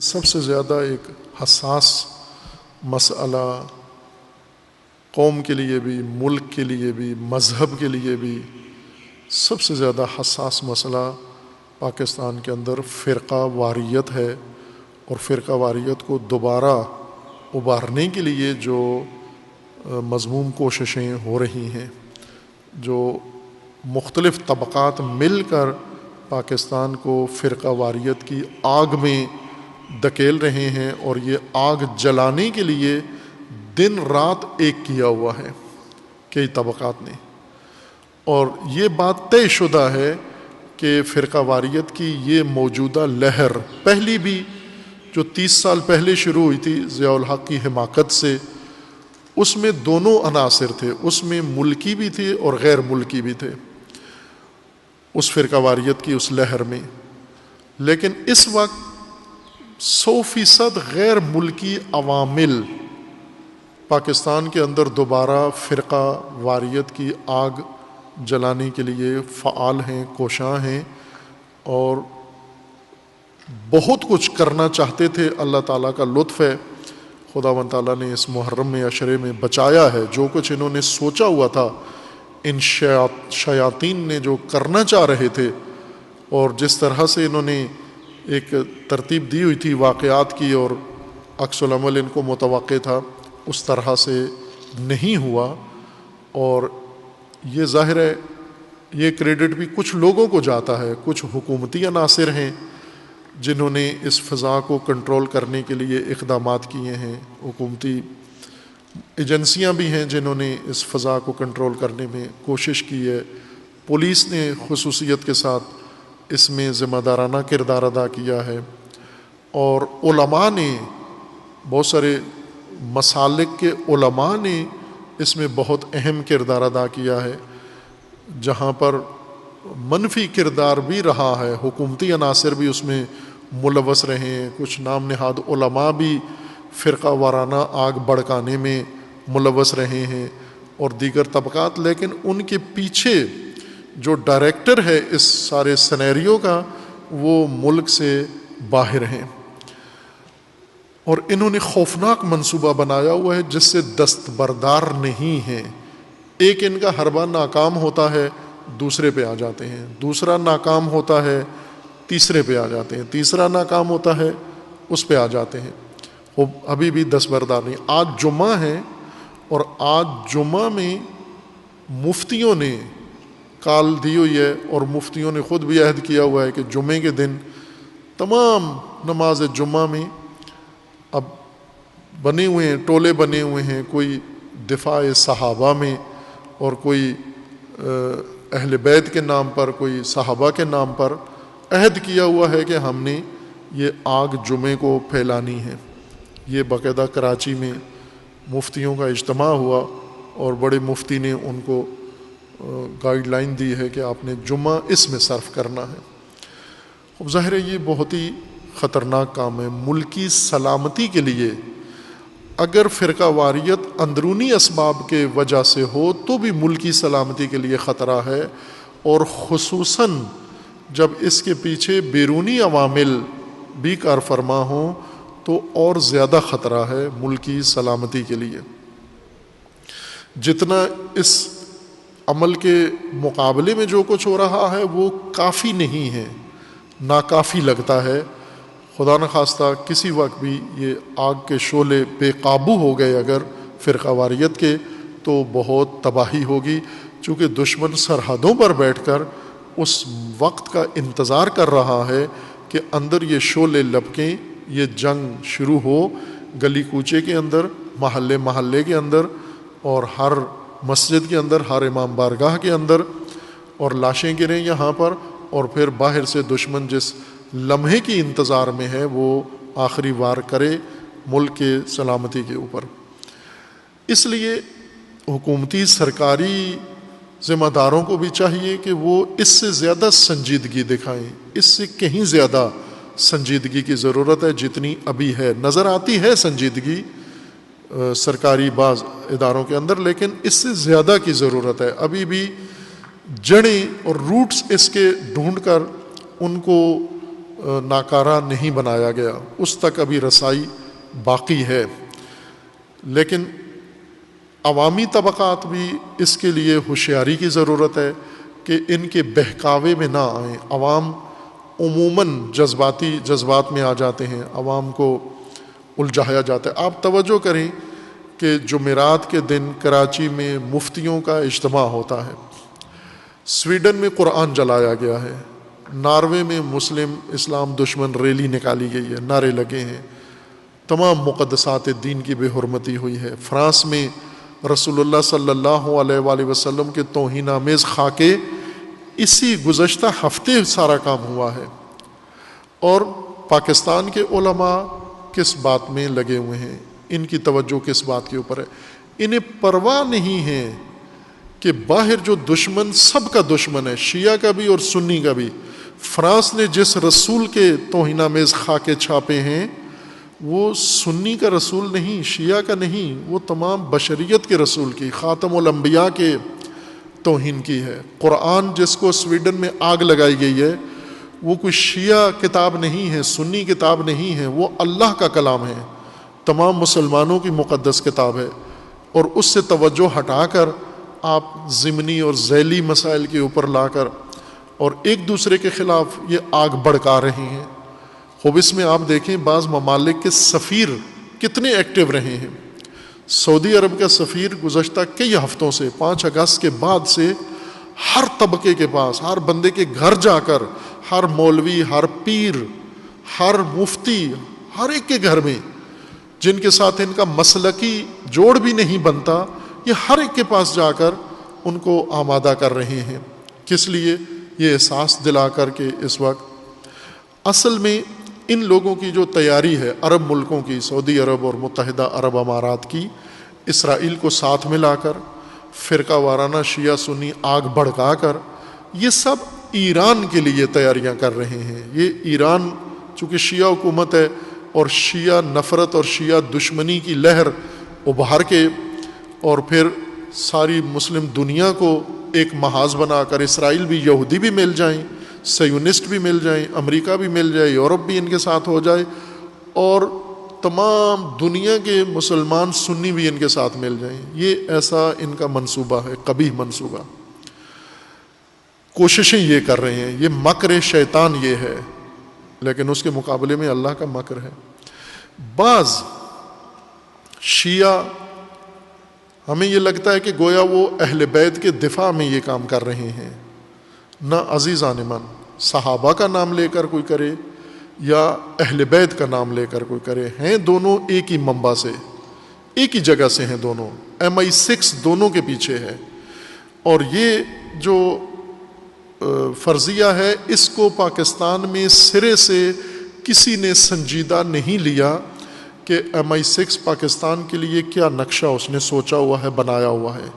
سب سے زیادہ ایک حساس مسئلہ قوم کے لیے بھی، ملک کے لیے بھی، مذہب کے لیے بھی سب سے زیادہ حساس مسئلہ پاکستان کے اندر فرقہ واریت ہے، اور فرقہ واریت کو دوبارہ ابھارنے کے لیے جو مذموم کوششیں ہو رہی ہیں، جو مختلف طبقات مل کر پاکستان کو فرقہ واریت کی آگ میں دھکیل رہے ہیں، اور یہ آگ جلانے کے لیے دن رات ایک کیا ہوا ہے کئی طبقات نے، اور یہ بات طے شدہ ہے کہ فرقہ واریت کی یہ موجودہ لہر پہلی بھی جو 30 سال پہلے شروع ہوئی تھی ضیاء الحق کی حماقت سے، اس میں دونوں عناصر تھے، اس میں ملکی بھی تھے اور غیر ملکی بھی تھے اس فرقہ واریت کی اس لہر میں، لیکن اس وقت 100% غیر ملکی عوامل پاکستان کے اندر دوبارہ فرقہ واریت کی آگ جلانے کے لیے فعال ہیں، کوشاں ہیں، اور بہت کچھ کرنا چاہتے تھے۔ اللہ تعالیٰ کا لطف ہے، خداوند تعالیٰ نے اس محرم میں عشرے میں بچایا ہے۔ جو کچھ انہوں نے سوچا ہوا تھا، ان شیاطین نے جو کرنا چاہ رہے تھے، اور جس طرح سے انہوں نے ایک ترتیب دی ہوئی تھی واقعات کی اور عکس العمل ان کو متوقع تھا، اس طرح سے نہیں ہوا۔ اور یہ ظاہر ہے یہ کریڈٹ بھی کچھ لوگوں کو جاتا ہے، کچھ حکومتی عناصر ہیں جنہوں نے اس فضا کو کنٹرول کرنے کے لیے اقدامات کیے ہیں، حکومتی ایجنسیاں بھی ہیں جنہوں نے اس فضا کو کنٹرول کرنے میں کوشش کی ہے، پولیس نے خصوصیت کے ساتھ اس میں ذمہ دارانہ کردار ادا کیا ہے، اور علماء نے، بہت سارے مسالک کے علماء نے اس میں بہت اہم کردار ادا کیا ہے۔ جہاں پر منفی کردار بھی رہا ہے، حکومتی عناصر بھی اس میں ملوث رہے ہیں، کچھ نام نہاد علماء بھی فرقہ وارانہ آگ بھڑکانے میں ملوث رہے ہیں، اور دیگر طبقات، لیکن ان کے پیچھے جو ڈائریکٹر ہے اس سارے سینیریو کا، وہ ملک سے باہر ہیں، اور انہوں نے خوفناک منصوبہ بنایا ہوا ہے جس سے دستبردار نہیں ہیں۔ ایک ان کا حربہ ناکام ہوتا ہے، دوسرے پہ آ جاتے ہیں، دوسرا ناکام ہوتا ہے، تیسرے پہ آ جاتے ہیں، تیسرا ناکام ہوتا ہے، اس پہ آ جاتے ہیں، وہ ابھی بھی دستبردار نہیں۔ آج جمعہ ہے، اور آج جمعہ میں مفتیوں نے کال دی ہوئی ہے، اور مفتیوں نے خود بھی عہد کیا ہوا ہے کہ جمعے کے دن تمام نماز جمعہ میں اب بنے ہوئے ہیں، ٹولے بنے ہوئے ہیں، کوئی دفاع صحابہ میں، اور کوئی اہل بیت کے نام پر، کوئی صحابہ کے نام پر عہد کیا ہوا ہے کہ ہم نے یہ آگ جمعے کو پھیلانی ہے۔ یہ باقاعدہ کراچی میں مفتیوں کا اجتماع ہوا، اور بڑے مفتی نے ان کو گائیڈ لائن دی ہے کہ آپ نے جمعہ اس میں صرف کرنا ہے۔ اب ظاہر ہے یہ بہت ہی خطرناک کام ہے ملکی سلامتی کے لیے۔ اگر فرقہ واریت اندرونی اسباب کے وجہ سے ہو تو بھی ملکی سلامتی کے لیے خطرہ ہے، اور خصوصاً جب اس کے پیچھے بیرونی عوامل بھی کار فرما ہوں تو اور زیادہ خطرہ ہے ملکی سلامتی کے لیے۔ جتنا اس عمل کے مقابلے میں جو کچھ ہو رہا ہے وہ کافی نہیں ہے، ناکافی لگتا ہے۔ خدا نخواستہ کسی وقت بھی یہ آگ کے شعلے بے قابو ہو گئے اگر فرقہ واریت کے، تو بہت تباہی ہوگی، چونکہ دشمن سرحدوں پر بیٹھ کر اس وقت کا انتظار کر رہا ہے کہ اندر یہ شعلے لپکیں، یہ جنگ شروع ہو، گلی کوچے کے اندر، محلے محلے کے اندر، اور ہر مسجد کے اندر، ہر امام بارگاہ کے اندر، اور لاشیں گریں یہاں پر، اور پھر باہر سے دشمن جس لمحے کی انتظار میں ہے وہ آخری وار کرے ملک کے سلامتی کے اوپر۔ اس لیے حکومتی سرکاری ذمہ داروں کو بھی چاہیے کہ وہ اس سے زیادہ سنجیدگی دکھائیں، اس سے کہیں زیادہ سنجیدگی کی ضرورت ہے جتنی ابھی ہے۔ نظر آتی ہے سنجیدگی سرکاری بعض اداروں کے اندر، لیکن اس سے زیادہ کی ضرورت ہے۔ ابھی بھی جڑیں اور روٹس اس کے ڈھونڈ کر ان کو ناکارہ نہیں بنایا گیا، اس تک ابھی رسائی باقی ہے۔ لیکن عوامی طبقات بھی اس کے لیے ہوشیاری کی ضرورت ہے کہ ان کے بہکاوے میں نہ آئیں۔ عوام عموماً جذبات میں آ جاتے ہیں، عوام کو الجھایا جاتا ہے۔ آپ توجہ کریں کہ جمعرات کے دن کراچی میں مفتیوں کا اجتماع ہوتا ہے، سویڈن میں قرآن جلایا گیا ہے، ناروے میں مسلم اسلام دشمن ریلی نکالی گئی ہے، نعرے لگے ہیں، تمام مقدسات دین کی بے حرمتی ہوئی ہے۔ فرانس میں رسول اللہ صلی اللہ علیہ وآلہ وسلم کے توہین آمیز خاکے اسی گزشتہ ہفتے سارا کام ہوا ہے۔ اور پاکستان کے علماء کس بات میں لگے ہوئے ہیں، ان کی توجہ کس بات کے اوپر ہے؟ انہیں پرواہ نہیں ہے کہ باہر جو دشمن سب کا دشمن ہے، شیعہ کا بھی اور سنی کا بھی۔ فرانس نے جس رسول کے توہین آمیز خاکے چھاپے ہیں وہ سنی کا رسول نہیں، شیعہ کا نہیں، وہ تمام بشریت کے رسول کی، خاتم الانبیاء کے توہین کی ہے۔ قرآن جس کو سویڈن میں آگ لگائی گئی ہے وہ کوئی شیعہ کتاب نہیں ہے، سنی کتاب نہیں ہے، وہ اللہ کا کلام ہے، تمام مسلمانوں کی مقدس کتاب ہے۔ اور اس سے توجہ ہٹا کر آپ ضمنی اور ذیلی مسائل کے اوپر لا کر اور ایک دوسرے کے خلاف یہ آگ بھڑکا رہے ہیں۔ خوب اس میں آپ دیکھیں بعض ممالک کے سفیر کتنے ایکٹیو رہے ہیں۔ سعودی عرب کا سفیر گزشتہ کئی ہفتوں سے 5 اگست کے بعد سے ہر طبقے کے پاس، ہر بندے کے گھر جا کر، ہر مولوی، ہر پیر، ہر مفتی، ہر ایک کے گھر میں جن کے ساتھ ان کا مسلکی جوڑ بھی نہیں بنتا، یہ ہر ایک کے پاس جا کر ان کو آمادہ کر رہے ہیں۔ کس لیے؟ یہ احساس دلا کر کے اس وقت اصل میں ان لوگوں کی جو تیاری ہے عرب ملکوں کی، سعودی عرب اور متحدہ عرب امارات کی، اسرائیل کو ساتھ ملا کر فرقہ وارانہ شیعہ سنی آگ بھڑکا کر، یہ سب ایران کے لیے تیاریاں کر رہے ہیں۔ یہ ایران چونکہ شیعہ حکومت ہے اور شیعہ نفرت اور شیعہ دشمنی کی لہر ابھار کے اور پھر ساری مسلم دنیا کو ایک محاذ بنا کر، اسرائیل بھی، یہودی بھی مل جائیں، سیونسٹ بھی مل جائیں، امریکہ بھی مل جائے، یورپ بھی ان کے ساتھ ہو جائے اور تمام دنیا کے مسلمان سنی بھی ان کے ساتھ مل جائیں، یہ ایسا ان کا منصوبہ ہے، قبیح منصوبہ۔ کوششیں یہ کر رہے ہیں، یہ مکر شیطان یہ ہے، لیکن اس کے مقابلے میں اللہ کا مکر ہے۔ بعض شیعہ ہمیں یہ لگتا ہے کہ گویا وہ اہل بیت کے دفاع میں یہ کام کر رہے ہیں۔ نہ عزیزان من، صحابہ کا نام لے کر کوئی کرے یا اہل بیت کا نام لے کر کوئی کرے، ہیں دونوں ایک ہی منبع سے، ایک ہی جگہ سے ہیں دونوں، MI6 دونوں کے پیچھے ہے۔ اور یہ جو فرضیہ ہے اس کو پاکستان میں سرے سے کسی نے سنجیدہ نہیں لیا کہ MI6 پاکستان کے لیے کیا نقشہ اس نے سوچا ہوا ہے، بنایا ہوا ہے۔